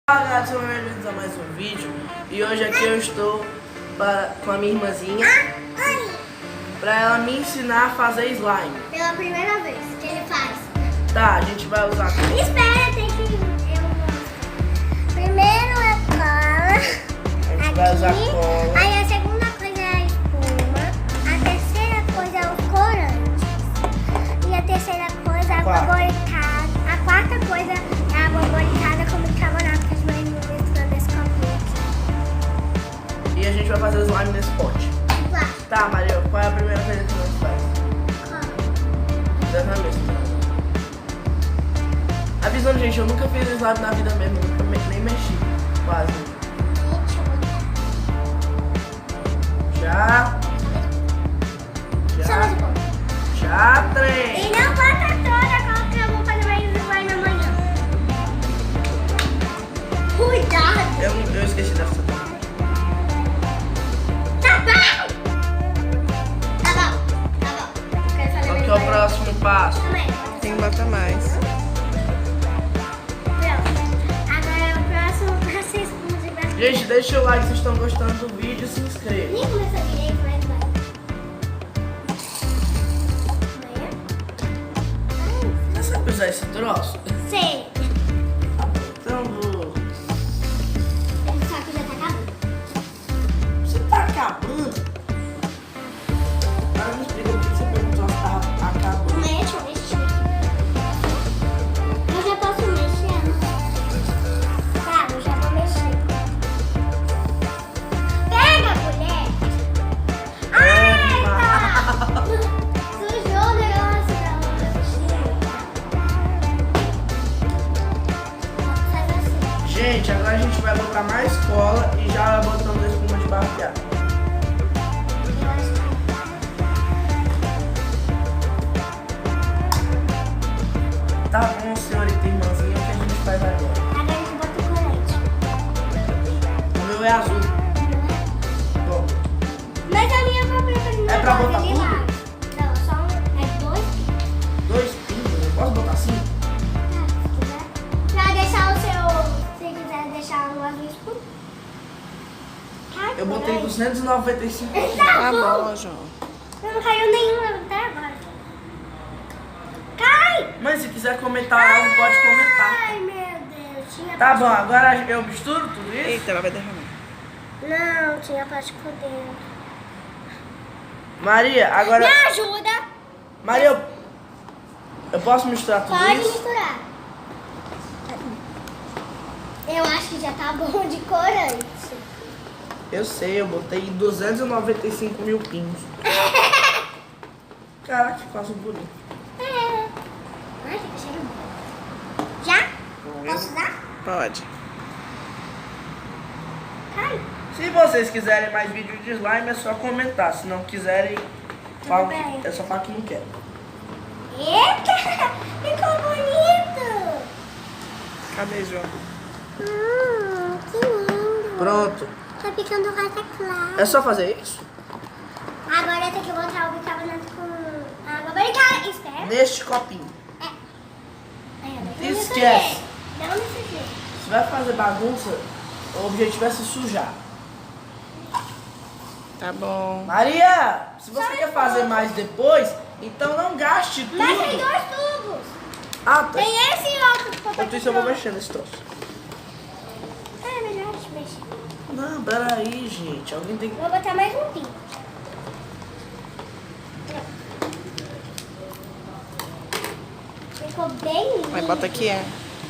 Fala galera, sejam bem-vindos a mais um vídeo. E hoje aqui eu estou com a minha irmãzinha para ela me ensinar a fazer slime. Pela primeira vez que ele faz. Tá, a gente vai usar... Espera, tem que... Primeiro é cola. A gente vai usar cola. Aí a segunda coisa é a espuma. A terceira coisa é os corantes. E a terceira coisa é a borboricada. A quarta coisa é a borboricada com bicarbonato que a gente vai misturando nesse copinho aqui. E a gente vai fazer slime nesse pote. Lá. Tá, Maria, qual é a primeira coisa que nós faz? Cola. Dessa mesmo. Avisando, gente, eu nunca fiz slime na vida mesmo, nunca nem mexi, quase. Já. Só mais um pouco. Já, trem. E não bota toda, qual que eu vou fazer mais slime amanhã. Cuidado! Eu esqueci dessa. Tá bom! Tá bom, tá bom. Quero fazer Qual mais que é o slime. próximo passo? Também. Tem que botar mais. Pronto. Agora o próximo passo é espuma. Gente, deixa o like se vocês estão gostando do vídeo e se inscreva. Nem começou direito, mas vai. Você sabe usar esse troço? Sei. Então vou... Esse saco já tá acabando. Você tá acabando? Agora me explica o que você perguntou se tá acabando. Deixa eu mexer. Eu já posso mexer? Tá, eu já vou mexer. Pega a colher. Ai, tá. Sujou o negócio da mexer. Faz assim. Gente, agora a gente vai botar mais cola e já botamos a espuma de barbear. Eu acho que... Tá bom, senhorita irmãzinha, o que a gente faz agora? Agora a gente bota o corante. O meu é azul. Bom, Mas a minha própria É pra botar tudo? Não, só um. É dois. 2 pingos, eu posso botar assim? Tá, se quiser. Pra deixar o seu. Se quiser deixar o azul escuro. Cai, Eu botei corante. 295. Tá bom, João. Não caiu nenhuma até agora. Cai! Mas se quiser comentar algo, pode comentar. Ai, meu Deus. Tinha Tá bom, agora eu misturo tudo isso? Eita, ela vai derramar. Não, tinha plástico dentro. Maria, agora... Me ajuda! Maria, eu posso misturar tudo Pode isso? misturar. Eu acho que já tá bom de corante. Eu sei, eu botei 295 mil pingos. Caraca, que quase bonito. É. Ai, que cheiro bom. Já? Posso usar? Pode. Cai. Se vocês quiserem mais vídeo de slime, é só comentar. Se não quiserem, fala bem. é só falar que não quer. Eita! Ficou bonito! Cadê, João? Que lindo! Pronto. Tá ficando rosa clara. É só fazer isso? Agora tem que botar o bicarbonato com água. Brincar, espera. Neste copinho. É, Esquece. Não necessita. Se vai fazer bagunça, o objetivo é se sujar. Tá bom. Maria, se você Só quer um fazer pouco. mais depois, então não gaste tudo. Mas tem dois tubos. Ah, tá. Tem esse e outro. pra Enquanto isso eu vou mexer nesse troço. É melhor a gente mexer. Não, peraí, gente. Alguém tem que... Vou botar mais um pingo. Ficou bem lindo. Mas bota aqui, é.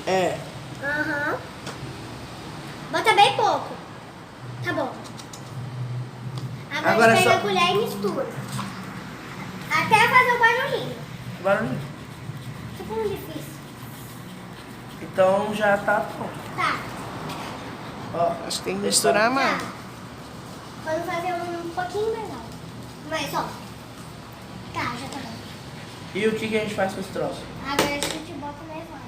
É. Aham. Bota bem pouco. Tá bom. Agora, Agora a gente pega só- a colher e mistura. Até fazer o barulhinho. Barulho. Tipo um difícil. Então já tá pronto. Tá. Ó. Acho que tem que misturar mais. Tá. Vamos fazer um pouquinho melhor. Mas só. Tá, já tá bom. E o que que a gente faz com esse troço? Agora a gente bota mais água.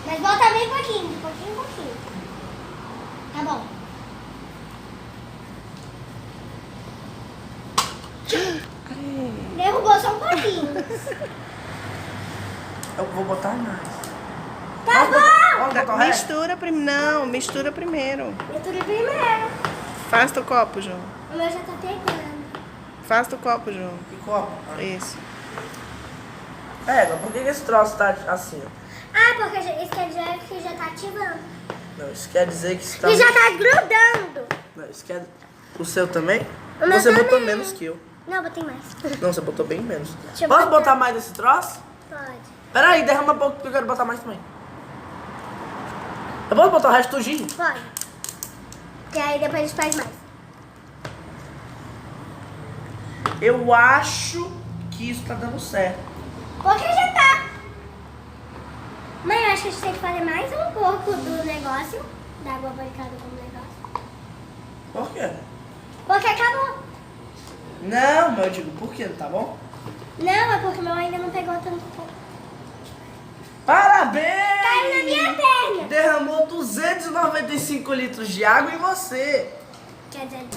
Mas bota bem pouquinho, de pouquinho em pouquinho. Tá bom. Derrubou só um pouquinho. Eu vou botar mais. Tá bom! Vamos botar o resto? Mistura primeiro. Não, mistura primeiro. Mistura primeiro. Faz teu copo, João. O meu já tá pegando. Faz teu copo, João. Que copo? Isso. Por que esse troço tá assim, ó? Ah, porque isso quer dizer que já tá ativando. Não, isso quer dizer que está... E já tá grudando. Não, isso quer... O seu também? O meu Você botou também. menos que eu. Não, botei mais. Não, você botou bem menos. Deixa eu Posso botar. botar mais esse troço? Pode. Peraí, derrama pouco porque eu quero botar mais também. Eu posso botar o resto tudinho? Pode. E aí depois a gente faz mais. Eu acho que isso tá dando certo. Porque já tá. Mãe, eu acho que a gente tem que fazer mais um pouco do negócio. Da água barricada como negócio. Por quê? Porque acabou. Não, mas eu digo, por quê? Tá bom? Não, é porque o meu ainda não pegou tanto pouco. Parabéns! Caiu na minha perna. Derramou 295 litros de água em você. Quer dizer...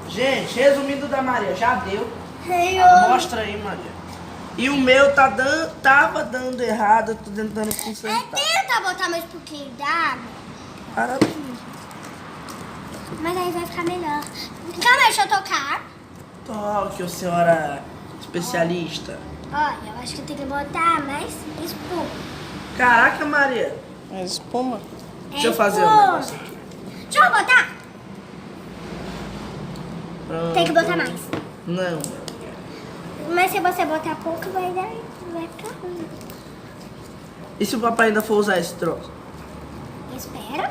Gente, resumindo da Maria, já deu. Eu... Mostra aí, Maria. E o meu tava dando errado, eu tô tentando consertar. Tenta botar mais um pouquinho d'água. Parabéns. Mas aí vai ficar melhor. Calma, deixa eu tocar. Toque, senhora especialista. Olha, eu acho que tem que botar mais espuma. Caraca, Maria. É espuma. Deixa eu fazer um espuma. negócio aqui. Deixa eu botar. Pronto. Tem que botar mais. Não. Mas se você botar pouco, vai ficar ruim. E se o papai ainda for usar esse troço? Espera.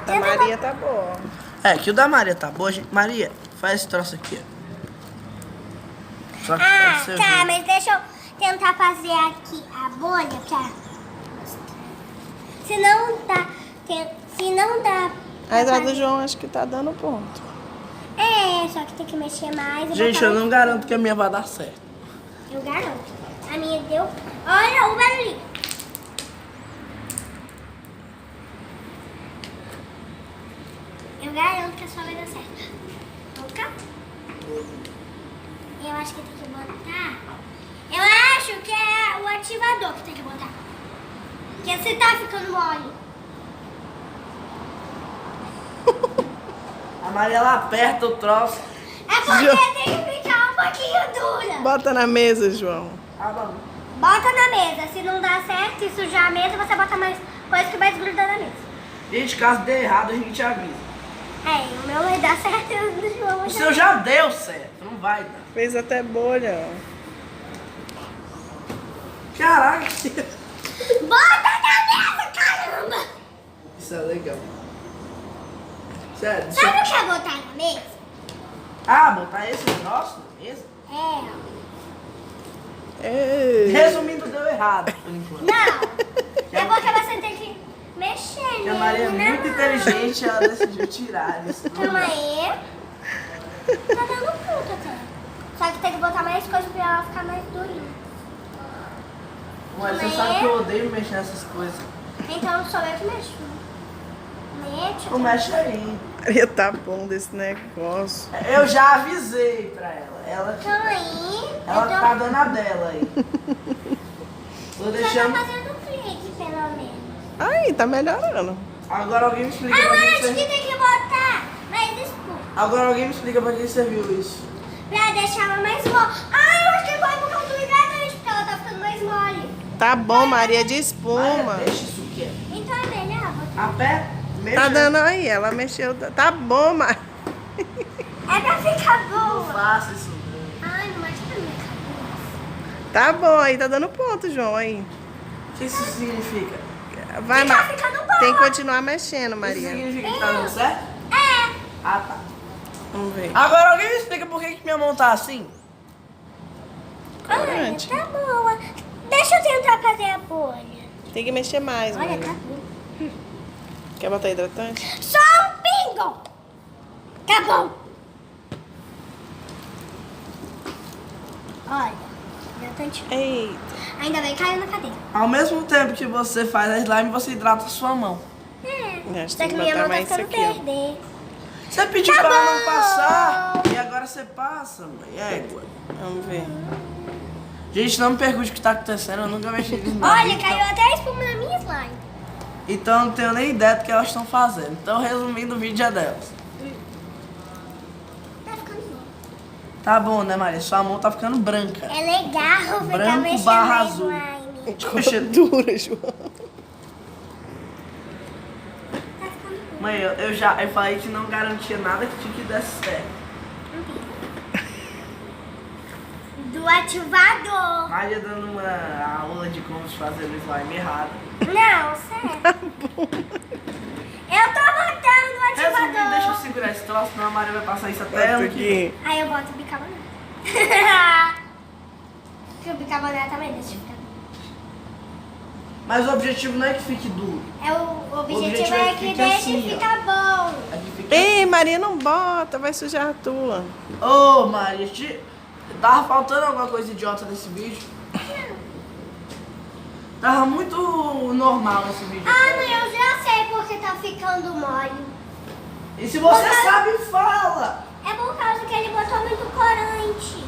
A Maria tá boa. Que o da Maria tá boa, gente. Maria, faz esse troço aqui, ó. Só que Ah, pode ser tá, junto. mas deixa eu tentar fazer aqui a bolha pra... Se não dá... Se não dá... A idade do João acho que tá dando ponto. É, só que tem que mexer mais. e Gente, botar eu mais- não garanto que a minha vai dar certo. Eu garanto. A minha deu... Olha o barulhinho. Eu garanto que a sua vai dar certo. Vamos cá? Eu acho que tem que botar... Eu acho que é o ativador que tem que botar. Porque você tá ficando mole. A Maria, ela aperta o troço. É porque tem que ficar um pouquinho dura. Bota na mesa, João. Ah, bom. Bota na mesa. Se não dá certo e sujar a mesa, você bota mais coisa que vai desgrudar na mesa. Gente, caso dê errado, a gente avisa. É, o meu vai dar certo e o do João O já... seu já deu certo, não vai dar. Fez até bolha, ó. Caraca, Bota na mesa, caramba! isso é legal. Sério, Sabe o que é botar na mesa? Ah, botar esse troço na mesa? É. Ei. Resumindo, deu errado, por enquanto. Não. É porque você tem que mexer Porque a nele, Maria é né? muito inteligente, ela decidiu tirar isso. Calma aí. Tá dando ponto até. Só que tem que botar mais coisa pra ela ficar mais durinha. Mas você sabe que eu odeio mexer nessas coisas. Então sou eu que mexo. Mete. Não mexe aí. Maria tá bom desse negócio. Eu já avisei pra ela. Calma aí. Ela eu tá dando a dela aí. Tô tô deixando. fazendo clique, pelo menos. Ai, tá melhorando. Agora alguém me explica pra Agora que a gente serviu. tem que botar mais espuma. Agora alguém me explica pra que serviu isso. Pra deixar ela mais mole. Ah, eu acho que foi por causa do hidratante, porque ela tá ficando mais mole. Tá bom, Maria, de Maria, espuma. deixa isso quieto. Então é melhor botar. A pé, mexa. Tá dando aí, ela mexeu. Tá bom, Maria. É pra ficar Não boa. faça isso não. Ai, não mexe na minha cabeça. Tá bom, aí tá dando ponto, João, aí. O que isso significa? Vai, Tá Maria. ficando boa. Tem que continuar mexendo, Isso Maria. significa que tá dando certo? É. Ah, tá. Vamos ver. Agora alguém me explica por que minha mão tá assim? Olha, Corante. tá boa. Deixa eu tentar fazer a bolha. Tem que mexer mais, Olha, Maria. tá boa. Quer botar hidratante? Só um pingo. Tá bom. Olha, hidratante. Eita. Ainda bem que caiu na cadeira. Ao mesmo tempo que você faz a slime, você hidrata a sua mão. É. Acho que Só tem que que minha botar mão tá mais isso ficando aqui, ó. verde. Você pediu Tá pra ela bom. não passar e agora você passa, mãe. Égua. Vamos ver. Gente, não me pergunte o que tá acontecendo, eu nunca mexi nisso. Olha, caiu até espuma na minha slime. Então eu não tenho nem ideia do que elas estão fazendo. Então, resumindo, o vídeo é delas. Tá ficando bom. Tá bom, né, Maria? Sua mão tá ficando branca. É legal ficar Branco mexendo barra na azul. slime. Poxa, Dura, João. Tá ficando bom. mãe, eu falei que não garantia nada que tinha que desse certo. Do ativador. Maria dando uma aula de como fazer o slime errado. Não, sério. Eu tô botando o Resumindo, ativador. deixa eu segurar esse troço, senão a Maria vai passar isso até Bota ano que vem. aqui. Aí eu boto o bicarbonato. Porque o bicarbonato também deixa ficar. Mas o objetivo não é que fique duro. O objetivo é que deixe assim, ó. ficar bom. É que fique Ei, Maria, não bota, vai sujar a tua. Ô, Maria, tava faltando alguma coisa idiota nesse vídeo? Tava muito normal esse vídeo. Ah, mãe, eu já sei porque tá ficando mole. E se você sabe, fala! É por causa que ele botou muito corante.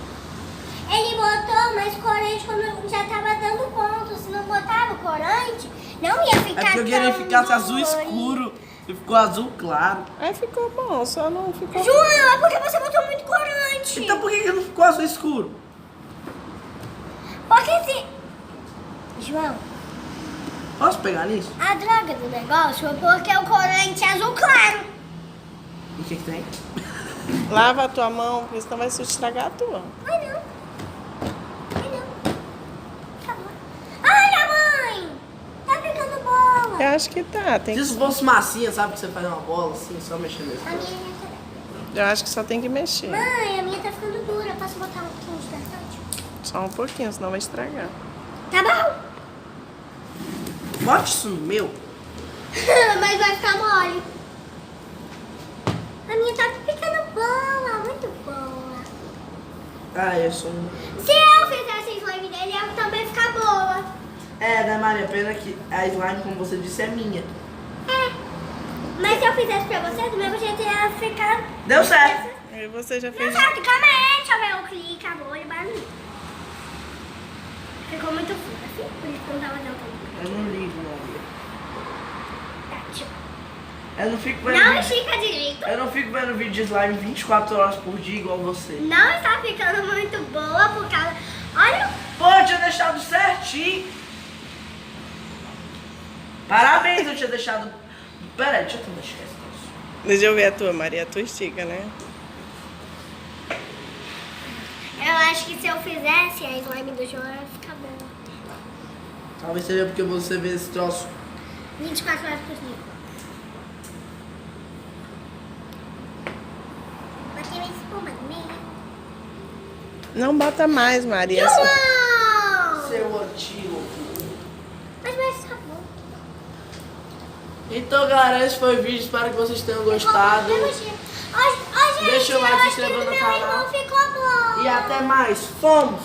Ele botou mais corante quando já tava dando ponto. Se não botava o corante, não ia É ficar porque eu queria que tão ficasse azul mole. escuro. E ficou azul claro. Aí ficou bom, só não ficou... João, é porque você botou muito corante. Então por que não ficou azul escuro? Porque se... João, Posso pegar nisso? a droga do negócio é porque o corante é azul claro. E o que tem? Lava a tua mão, porque senão vai estragar a tua. Ai, não. Ai, não. Tá bom. Olha, mãe. Tá ficando bola. Eu acho que tá, tem Se que... fosse massinha, sabe que você faz uma bola assim, só mexendo nesse A troço. minha já tá... Eu acho que só tem que mexer. Mãe, a minha tá ficando dura. Posso botar um pouquinho de verdade? Só um pouquinho, senão vai estragar. Tá bom. Bote isso no meu. Mas vai ficar mole. A minha tá ficando boa, muito boa. Ah, eu sou um... Se eu fizesse slime dele, ela também ficar boa. É, né, Maria? Pena que a slime, como você disse, é minha. É. Mas se eu fizesse pra você, do mesmo jeito ia ficar... Deu certo. Aí você já Não fez... sabe, calma aí, deixa eu ver o clique, acabou, ele barulho. Ficou muito frio, assim, por isso que não tava dando. Eu não ligo, Maria. Tá, tchau. Eu não fico vendo Não vídeo... estica direito. Eu não fico vendo vídeo de slime 24 horas por dia igual você. Não está ficando muito boa por causa... Olha, Pô, eu tinha deixado certinho. Parabéns, eu tinha deixado... Pera aí, deixa eu mexer esse troço. Deixa eu ver a tua, Maria. A tua estica, né? eu acho que se eu fizesse a slime do João, ia ficar boa. Talvez seja porque você vê esse troço. 24 horas por dia. Botei minha espuma no meio. Não bota mais, Maria. João! Seu antílope. Mas vai ficar bom. Então, galera, esse foi o vídeo. Espero que vocês tenham gostado. Gente, Deixa o like, se eu acho que inscreva do no meu canal. irmão ficou bom. E até mais. Fomos!